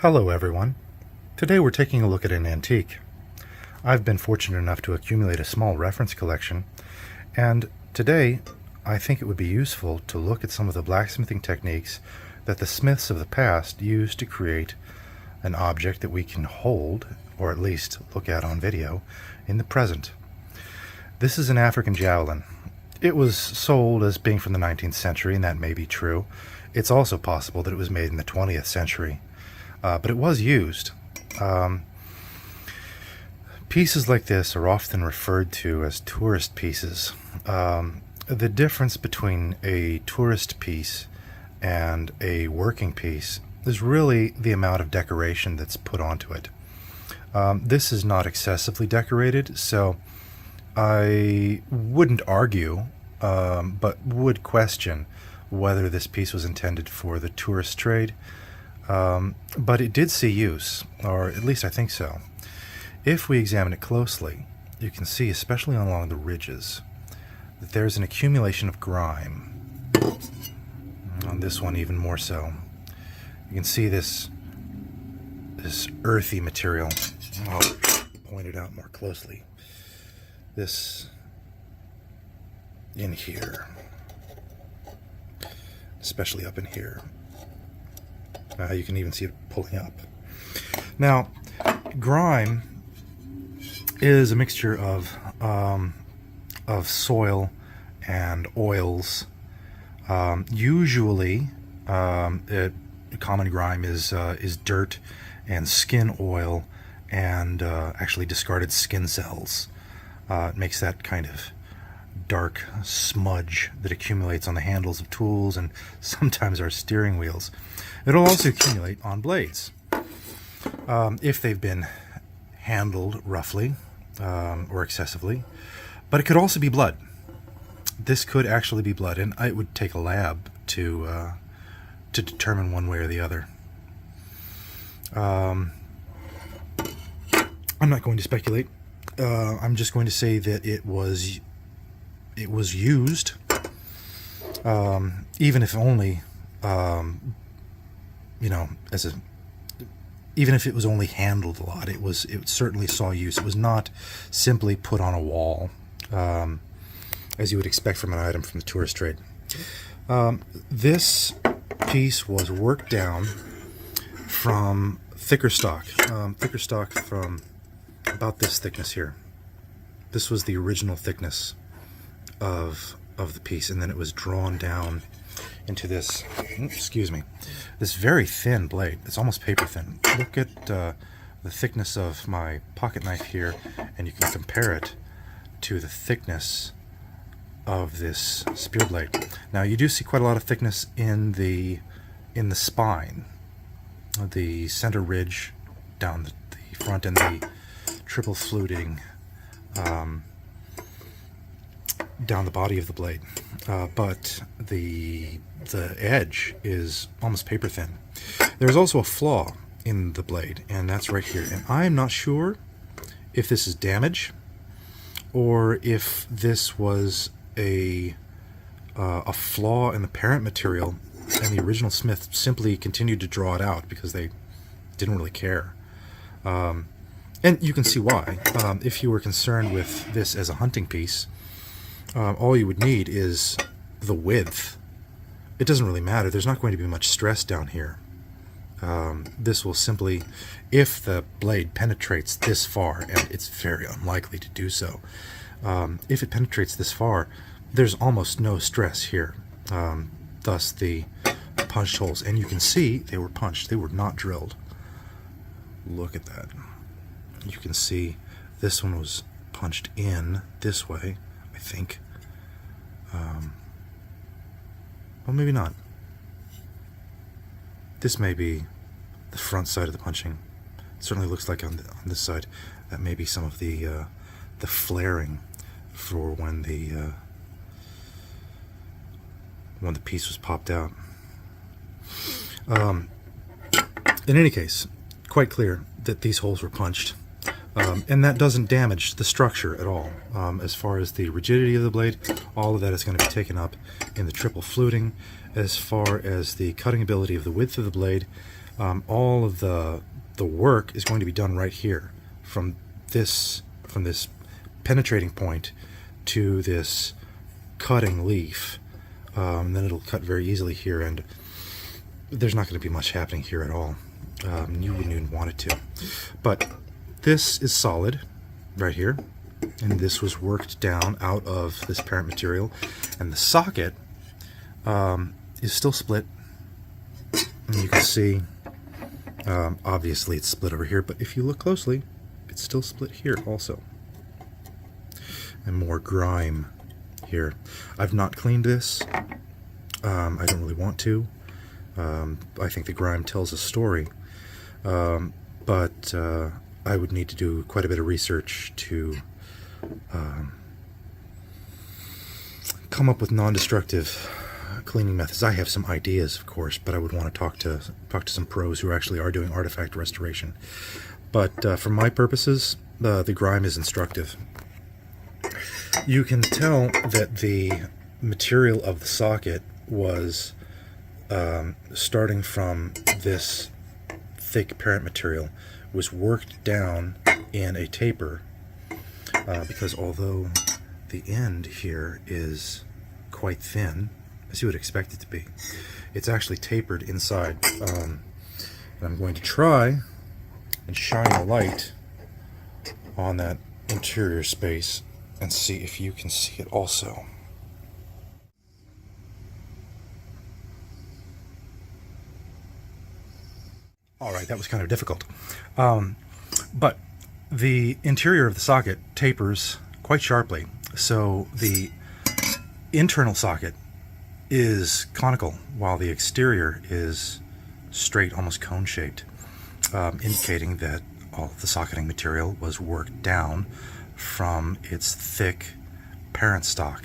Hello everyone. Today we're taking a look at an antique. I've been fortunate enough to accumulate a small reference collection, and today I think it would be useful to look at some of the blacksmithing techniques that the smiths of the past used to create an object that we can hold, or at least look at on video, in the present. This is an African javelin. It was sold as being from the 19th century, and that may be true. It's also possible that it was made in the 20th century. But it was used. Pieces like this are often referred to as tourist pieces. The difference between a tourist piece and a working piece is really the amount of decoration that's put onto it. This is not excessively decorated, so I wouldn't argue, but would question whether this piece was intended for the tourist trade. But it did see use, or at least I think so. If we examine it closely, you can see, especially along the ridges, that there's an accumulation of grime. On this one even more so. You can see this earthy material. I'll point it out more closely. This in here, especially up in here. You can even see it pulling up. Now, grime is a mixture of soil and oils. Usually, common grime is dirt and skin oil and actually discarded skin cells. It makes that kind of dark smudge that accumulates on the handles of tools and sometimes our steering wheels. It'll also accumulate on blades if they've been handled roughly or excessively. But it could also be blood. This could actually be blood, and it would take a lab to determine one way or the other. I'm not going to speculate. I'm just going to say that it was used, even if only, even if it was only handled a lot, it certainly saw use. It was not simply put on a wall, as you would expect from an item from the tourist trade. This piece was worked down from thicker stock from about this thickness here. This was the original thickness of the piece, and then it was drawn down into this, this very thin blade. It's almost paper thin. Look at the thickness of my pocket knife here, and you can compare it to the thickness of this spear blade. Now, you do see quite a lot of thickness in the spine, the center ridge down the front, and the triple fluting down the body of the blade, but the edge is almost paper thin. There's also a flaw in the blade, and that's right here. And I'm not sure if this is damage or if this was a flaw in the parent material, and the original smith simply continued to draw it out because they didn't really care. And you can see why. If you were concerned with this as a hunting piece, all you would need is the width. It doesn't really matter. There's not going to be much stress down here. This will simply, if the blade penetrates this far, and it's very unlikely to do so, if it penetrates this far, there's almost no stress here. Thus the punched holes. And you can see they were punched. They were not drilled. Look at that. You can see this one was punched in this way, I think. Well, maybe not. This may be the front side of the punching. It certainly looks like on this side that may be some of the flaring for when the piece was popped out. In any case, quite clear that these holes were punched. And that doesn't damage the structure at all. As far as the rigidity of the blade, all of that is going to be taken up in the triple fluting. As far as the cutting ability of the width of the blade, All of the work is going to be done right here, from this penetrating point to this cutting leaf. Then it'll cut very easily here, and there's not going to be much happening here at all. You wouldn't even want it to. But this is solid right here, and this was worked down out of this parent material, and the socket is still split. And you can see, obviously it's split over here, but if you look closely, it's still split here also. And more grime here. I've not cleaned this. I don't really want to. I think the grime tells a story. But I would need to do quite a bit of research to come up with non-destructive cleaning methods. I have some ideas, of course, but I would want to talk to some pros who actually are doing artifact restoration. But for my purposes, the grime is instructive. You can tell that the material of the socket was starting from this thick parent material, was worked down in a taper, because although the end here is quite thin, as you would expect it to be, it's actually tapered inside. And I'm going to try and shine a light on that interior space and see if you can see it also. All right, that was kind of difficult. But the interior of the socket tapers quite sharply. So the internal socket is conical, while the exterior is straight, almost cone-shaped, indicating that all of the socketing material was worked down from its thick parent stock.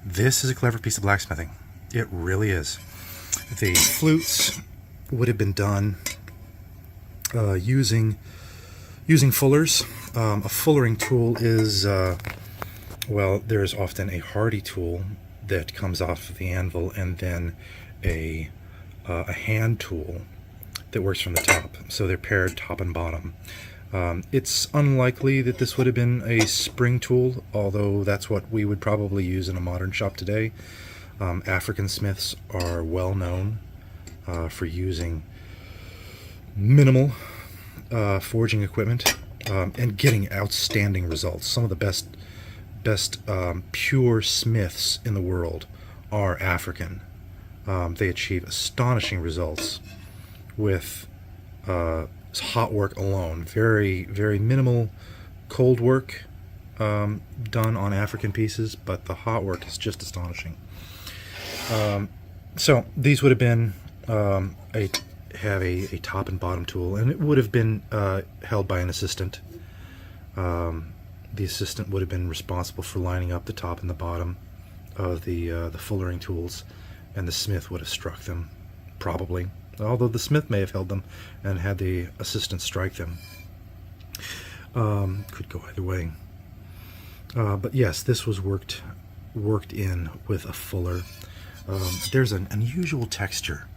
This is a clever piece of blacksmithing. It really is. The flutes would have been done using fullers. A fullering tool is, well, there's often a hardy tool that comes off of the anvil, and then a hand tool that works from the top. So they're paired top and bottom. It's unlikely that this would have been a spring tool, although that's what we would probably use in a modern shop today. African smiths are well known for using minimal forging equipment and getting outstanding results. Some of the best pure smiths in the world are African. They achieve astonishing results with hot work alone. Very, very minimal cold work done on African pieces, but the hot work is just astonishing. So these would have been have a top and bottom tool, and it would have been held by an assistant. The assistant would have been responsible for lining up the top and the bottom of the fullering tools, and the smith would have struck them, probably. Although the smith may have held them and had the assistant strike them. Could go either way. But yes, this was worked in with a fuller. There's an unusual texture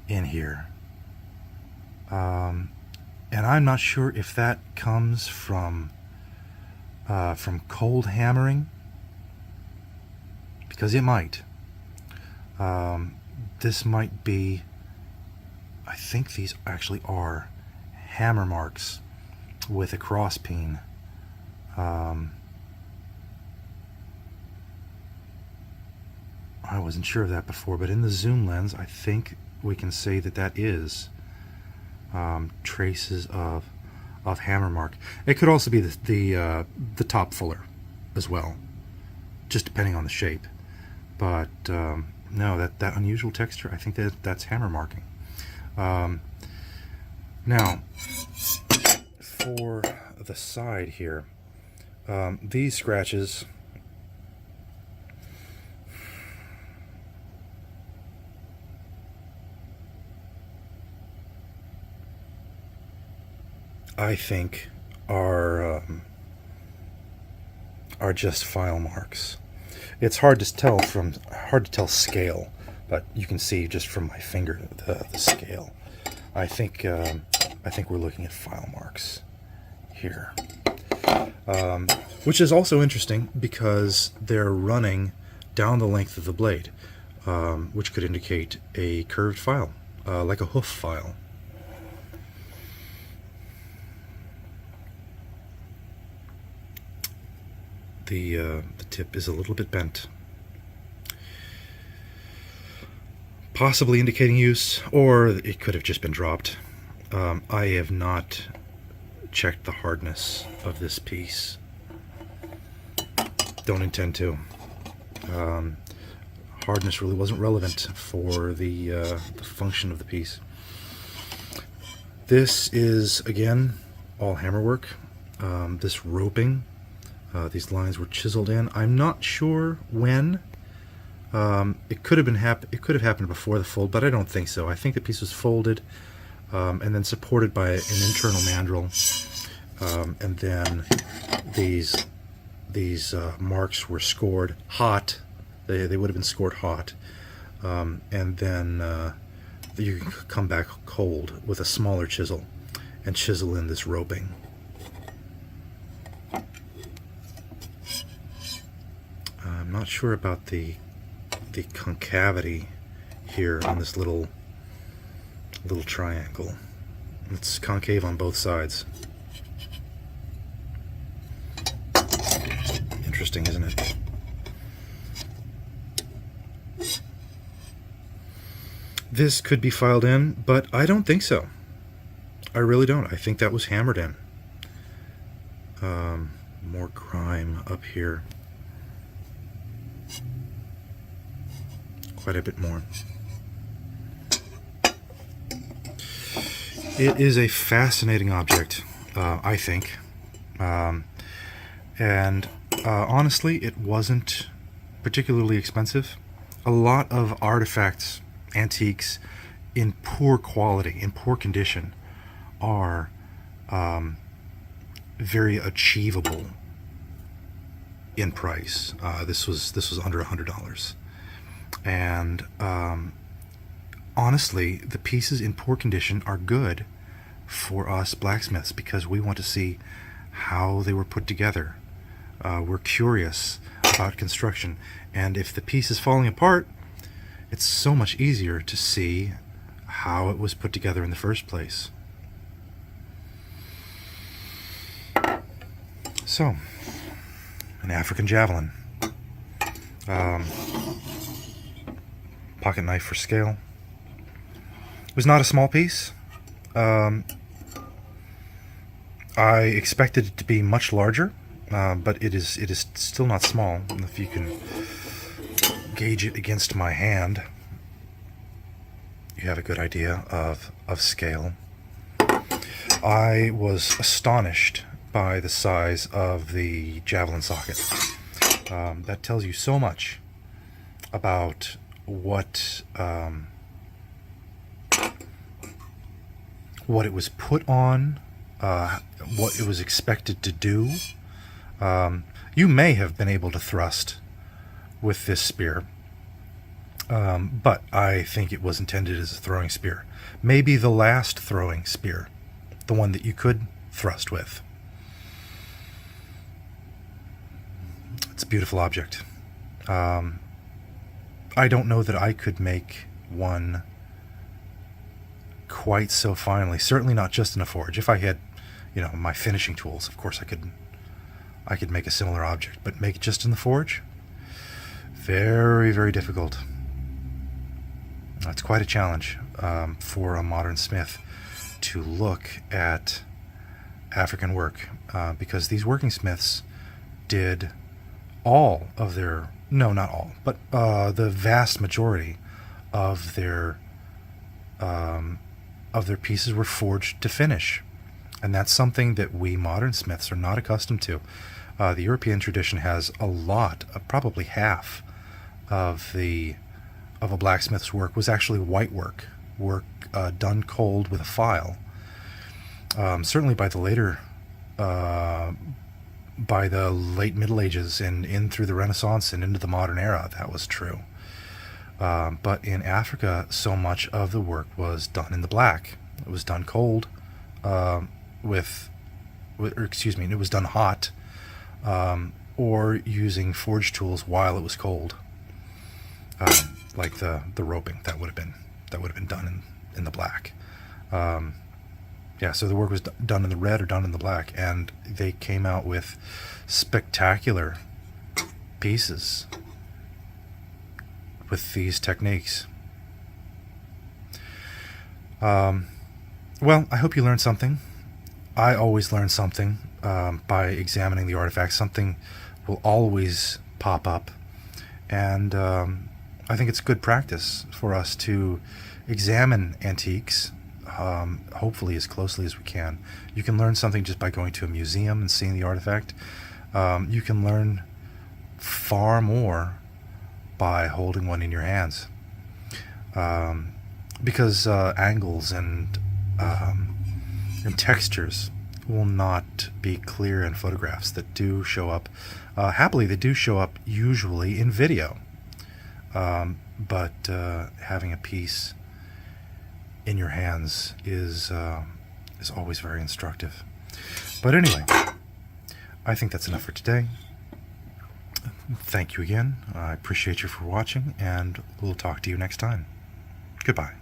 in here. And I'm not sure if that comes from cold hammering, because it might. This might be, I think these actually are hammer marks with a cross peen. I wasn't sure of that before, but in the zoom lens, I think we can say that that is traces of hammer mark. It could also be the top fuller as well, just depending on the shape. But no, that unusual texture, I think that's hammer marking. Now, for the side here, these scratches, I think are just file marks. It's hard to tell scale but you can see just from my finger the scale. I think we're looking at file marks here, which is also interesting because they're running down the length of the blade, which could indicate a curved file, like a hoof file. The tip is a little bit bent, possibly indicating use, or it could have just been dropped. I have not checked the hardness of this piece. Don't intend to. Hardness really wasn't relevant for the function of the piece. This is, again, all hammerwork. This roping, these lines were chiseled in. I'm not sure when. It could have happened before the fold, but I don't think so. I think the piece was folded and then supported by an internal mandrel, and then these marks were scored hot. They would have been scored hot, and then you can come back cold with a smaller chisel and chisel in this roping. I'm not sure about the concavity here on this little triangle. It's concave on both sides. Interesting, isn't it? This could be filed in, but I don't think so. I really don't. I think that was hammered in. More grime up here. Quite a bit more. It is a fascinating object, I think. And honestly, it wasn't particularly expensive. A lot of artifacts, antiques, in poor quality, in poor condition, are very achievable in price. This was under $100. And honestly, the pieces in poor condition are good for us blacksmiths because we want to see how they were put together. We're curious about construction, and if the piece is falling apart, it's so much easier to see how it was put together in the first place. So, an African javelin. Pocket knife for scale. It was not a small piece. I expected it to be much larger, but it is still not small. If you can gauge it against my hand, you have a good idea of scale. I was astonished by the size of the javelin socket. That tells you so much about what it was put on, what it was expected to do. You may have been able to thrust with this spear, but I think it was intended as a throwing spear. Maybe the last throwing spear, the one that you could thrust with. It's a beautiful object. I don't know that I could make one quite so finely. Certainly not just in a forge. If I had, my finishing tools, of course I could make a similar object, but make it just in the forge? Very, very difficult. It's quite a challenge for a modern smith to look at African work, because these working smiths did all of their, no, not all, but the vast majority of their pieces were forged to finish. And that's something that we modern smiths are not accustomed to. The European tradition has a lot, probably half of a blacksmith's work was actually white work done cold with a file. Certainly by the late Middle Ages and in through the Renaissance and into the modern era, that was true. But in Africa, so much of the work was done in the black. It was done cold, or excuse me, it was done hot, or using forge tools while it was cold, like the roping that would have been done in the black. Yeah, so the work was done in the red or done in the black, and they came out with spectacular pieces with these techniques. Well, I hope you learned something. I always learn something by examining the artifacts. Something will always pop up, and I think it's good practice for us to examine antiques, hopefully as closely as we can. You can learn something just by going to a museum and seeing the artifact. You can learn far more by holding one in your hands, because angles and textures will not be clear in photographs that do show up. Happily, they do show up usually in video, but having a piece in your hands is always very instructive. But anyway, I think that's enough for today. Thank you again. I appreciate you for watching, and we'll talk to you next time. Goodbye.